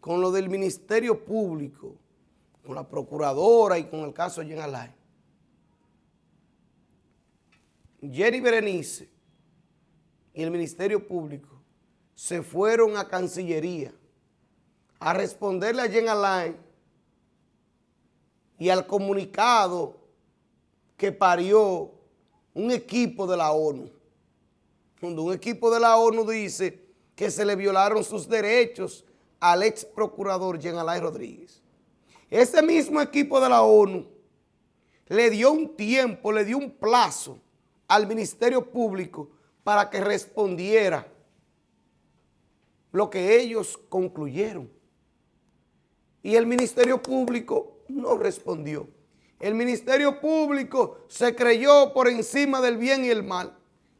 con lo del Ministerio Público, con la procuradora y con el caso de Jean Alain. Jenny Berenice y el Ministerio Público se fueron a Cancillería a responderle a Jean Alain y al comunicado que parió un equipo de la ONU. Cuando un equipo de la ONU dice que se le violaron sus derechos al ex procurador Jean Alain Rodríguez. Ese mismo equipo de la ONU le dio un tiempo, le dio un plazo al Ministerio Público para que respondiera lo que ellos concluyeron. Y el Ministerio Público no respondió. El Ministerio Público se creyó por encima del bien y el mal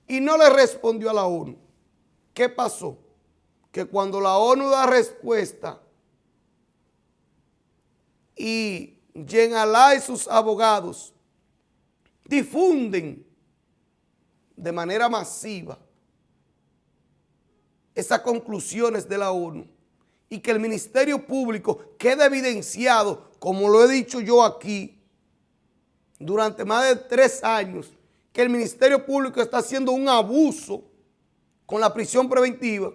y no le respondió a la ONU. ¿Qué pasó? Que cuando la ONU da respuesta y Jean Alain y sus abogados difunden de manera masiva esas conclusiones de la ONU y que el Ministerio Público quede evidenciado, como lo he dicho yo aquí, durante más de 3 años, que el Ministerio Público está haciendo un abuso con la prisión preventiva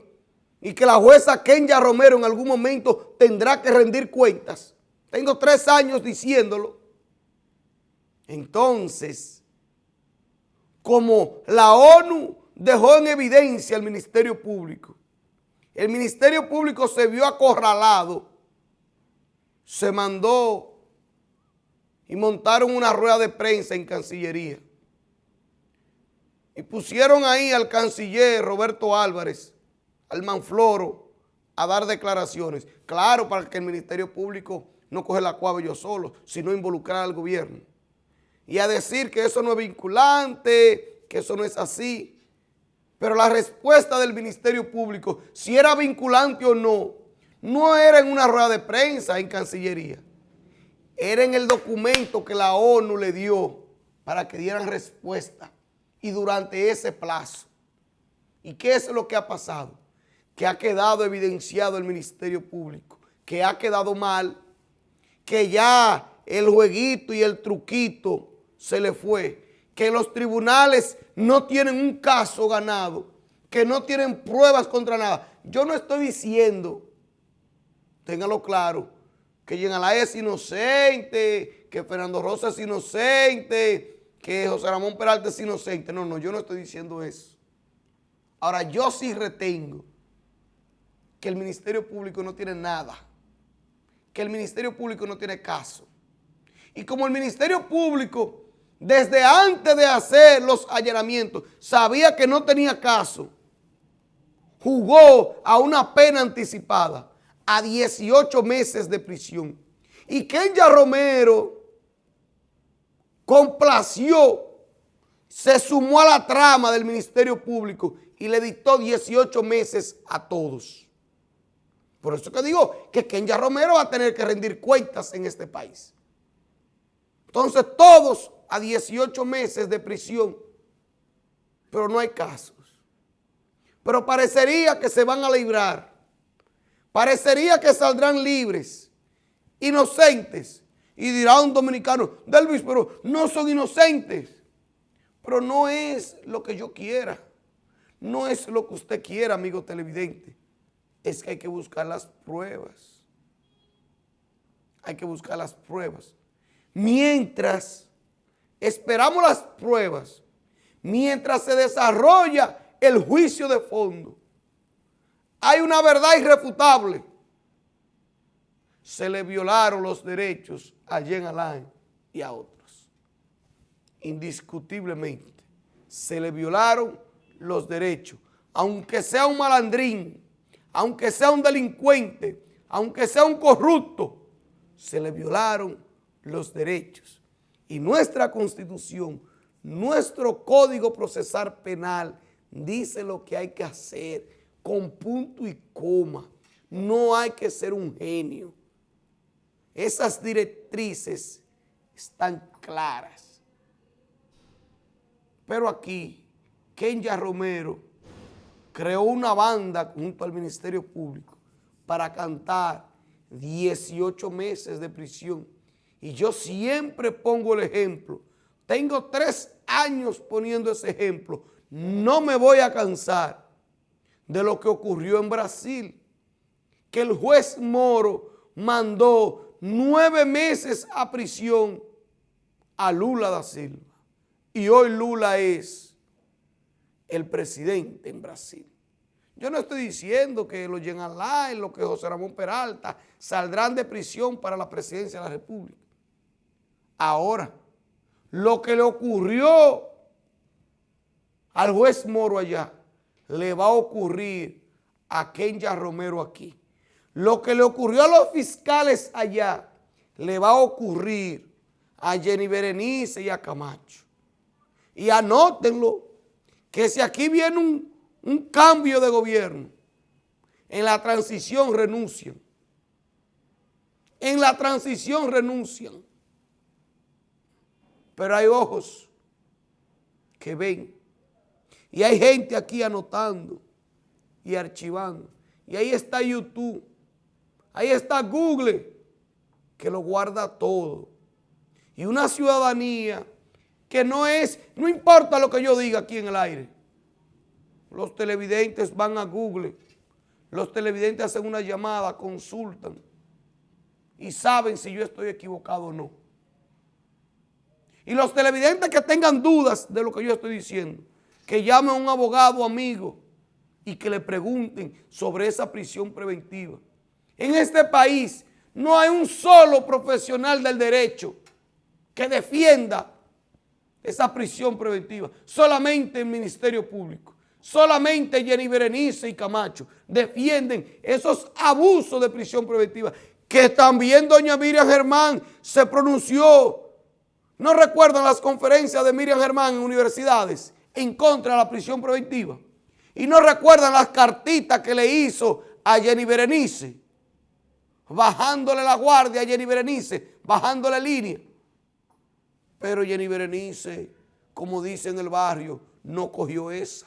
y que la jueza Kenya Romero en algún momento tendrá que rendir cuentas. Tengo 3 años diciéndolo. Entonces, como la ONU dejó en evidencia al Ministerio Público, el Ministerio Público se vio acorralado, se mandó y montaron una rueda de prensa en Cancillería y pusieron ahí al canciller Roberto Álvarez, al Manfloro, a dar declaraciones. Claro, para que el Ministerio Público no coge la cuava yo solo, sino involucrar al gobierno. Y a decir que eso no es vinculante, que eso no es así. Pero la respuesta del Ministerio Público, si era vinculante o no, no era en una rueda de prensa en Cancillería. Era en el documento que la ONU le dio para que dieran respuesta y durante ese plazo. ¿Y qué es lo que ha pasado? Que ha quedado evidenciado el Ministerio Público, que ha quedado mal, que ya el jueguito y el truquito se le fue, que los tribunales no tienen un caso ganado, que no tienen pruebas contra nada. Yo no estoy diciendo, téngalo claro, que Jean Alain es inocente, que Fernando Rosa es inocente, que José Ramón Peralta es inocente. No, yo no estoy diciendo eso. Ahora, yo sí retengo que el Ministerio Público no tiene nada, que el Ministerio Público no tiene caso. Y como el Ministerio Público, desde antes de hacer los allanamientos, sabía que no tenía caso, jugó a una pena anticipada, a 18 meses de prisión. Y Kenya Romero complació, se sumó a la trama del Ministerio Público y le dictó 18 meses a todos. Por eso que digo que Kenya Romero va a tener que rendir cuentas en este país. Entonces todos a 18 meses de prisión, pero no hay casos. Pero parecería que se van a librar, parecería que saldrán libres, inocentes. Y dirá un dominicano, Delvis, pero no son inocentes. Pero no es lo que yo quiera, no es lo que usted quiera, amigo televidente. Es que hay que buscar las pruebas. Hay que buscar las pruebas. Mientras esperamos las pruebas, mientras se desarrolla el juicio de fondo, hay una verdad irrefutable. Se le violaron los derechos a Jean Alain y a otros. Indiscutiblemente, se le violaron los derechos. Aunque sea un malandrín, aunque sea un delincuente, aunque sea un corrupto, se le violaron los derechos. Y nuestra Constitución, nuestro Código Procesal Penal dice lo que hay que hacer con punto y coma. No hay que ser un genio. Esas directrices están claras. Pero aquí, Kenya Romero creó una banda junto al Ministerio Público para cantar 18 meses de prisión. Y yo siempre pongo el ejemplo. Tengo 3 años poniendo ese ejemplo. No me voy a cansar de lo que ocurrió en Brasil, que el juez Moro mandó 9 meses a prisión a Lula da Silva. Y hoy Lula es el presidente en Brasil. Yo no estoy diciendo que los Jean Alain, los que José Ramón Peralta saldrán de prisión para la presidencia de la República. Ahora, lo que le ocurrió al juez Moro allá, le va a ocurrir a Kenya Romero aquí. Lo que le ocurrió a los fiscales allá, le va a ocurrir a Jenny Berenice y a Camacho. Y anótenlo, que si aquí viene un cambio de gobierno, en la transición renuncian. En la transición renuncian. Pero hay ojos que ven. Y hay gente aquí anotando y archivando. Y ahí está YouTube. Ahí está Google, que lo guarda todo. Y una ciudadanía que no importa lo que yo diga aquí en el aire. Los televidentes van a Google. Los televidentes hacen una llamada, consultan. Y saben si yo estoy equivocado o no. Y los televidentes que tengan dudas de lo que yo estoy diciendo, que llamen a un abogado amigo y que le pregunten sobre esa prisión preventiva. En este país no hay un solo profesional del derecho que defienda esa prisión preventiva. Solamente el Ministerio Público, solamente Jenny Berenice y Camacho defienden esos abusos de prisión preventiva, que también doña Miriam Germán se pronunció. ¿No recuerdan las conferencias de Miriam Germán en universidades en contra de la prisión preventiva? ¿Y no recuerdan las cartitas que le hizo a Jenny Berenice? Bajándole la guardia a Jenny Berenice, bajándole línea. Pero Jenny Berenice, como dice en el barrio, no cogió esa.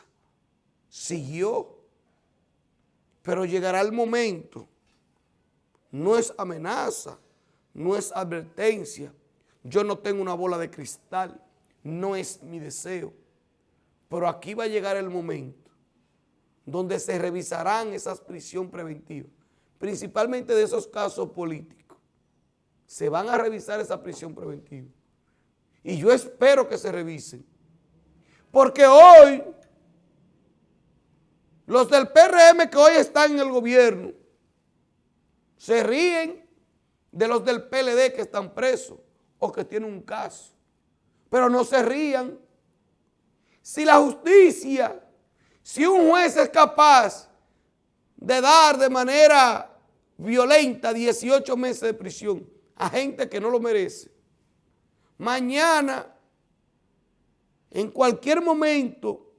Siguió. Pero llegará el momento. No es amenaza, no es advertencia. Yo no tengo una bola de cristal, no es mi deseo. Pero aquí va a llegar el momento donde se revisarán esas prisiones preventivas, principalmente de esos casos políticos. Se van a revisar esa prisión preventiva. Y yo espero que se revisen. Porque hoy, los del PRM que hoy están en el gobierno, se ríen de los del PLD que están presos o que tienen un caso. Pero no se rían. Si la justicia, si un juez es capaz de dar de manera violenta 18 meses de prisión a gente que no lo merece, mañana, en cualquier momento,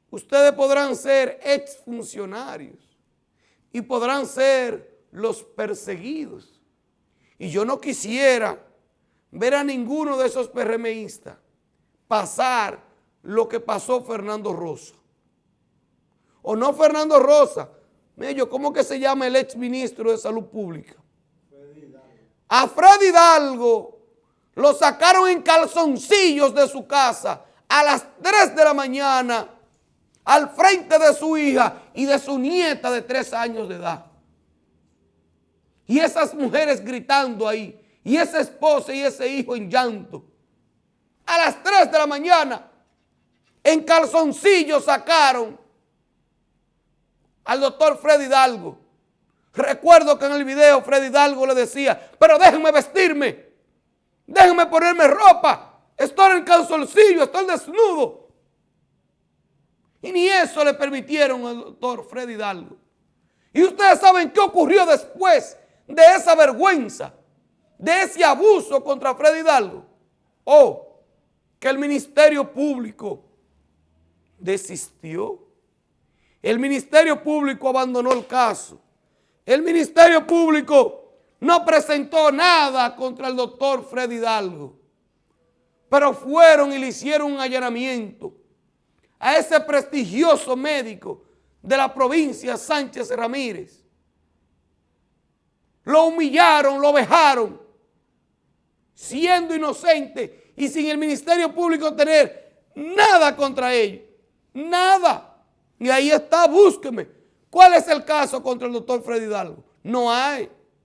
ustedes podrán ser exfuncionarios y podrán ser los perseguidos. Y yo no quisiera ver a ninguno de esos PRMistas pasar lo que pasó Fernando Rosa. O no Fernando Rosa. Mire, ¿cómo que se llama el exministro de Salud Pública? A Freddy Hidalgo lo sacaron en calzoncillos de su casa a las 3 de la mañana al frente de su hija y de su nieta de 3 años de edad. Y esas mujeres gritando ahí, y esa esposa y ese hijo en llanto. A las 3 de la mañana, en calzoncillos sacaron al doctor Freddy Hidalgo. Recuerdo que en el video Freddy Hidalgo le decía, pero déjenme vestirme, déjenme ponerme ropa, estoy en calzoncillo, estoy desnudo. Y ni eso le permitieron al doctor Freddy Hidalgo. Y ustedes saben qué ocurrió después de esa vergüenza, de ese abuso contra Freddy Hidalgo. Oh, que el Ministerio Público desistió. El Ministerio Público abandonó el caso. El Ministerio Público no presentó nada contra el doctor Freddy Hidalgo. Pero fueron y le hicieron un allanamiento a ese prestigioso médico de la provincia Sánchez Ramírez. lo humillaron, lo vejaron, siendo inocente y sin el Ministerio Público tener nada contra ellos. Nada. Y ahí está, búsqueme. ¿Cuál es el caso contra el doctor Freddy Hidalgo? No hay.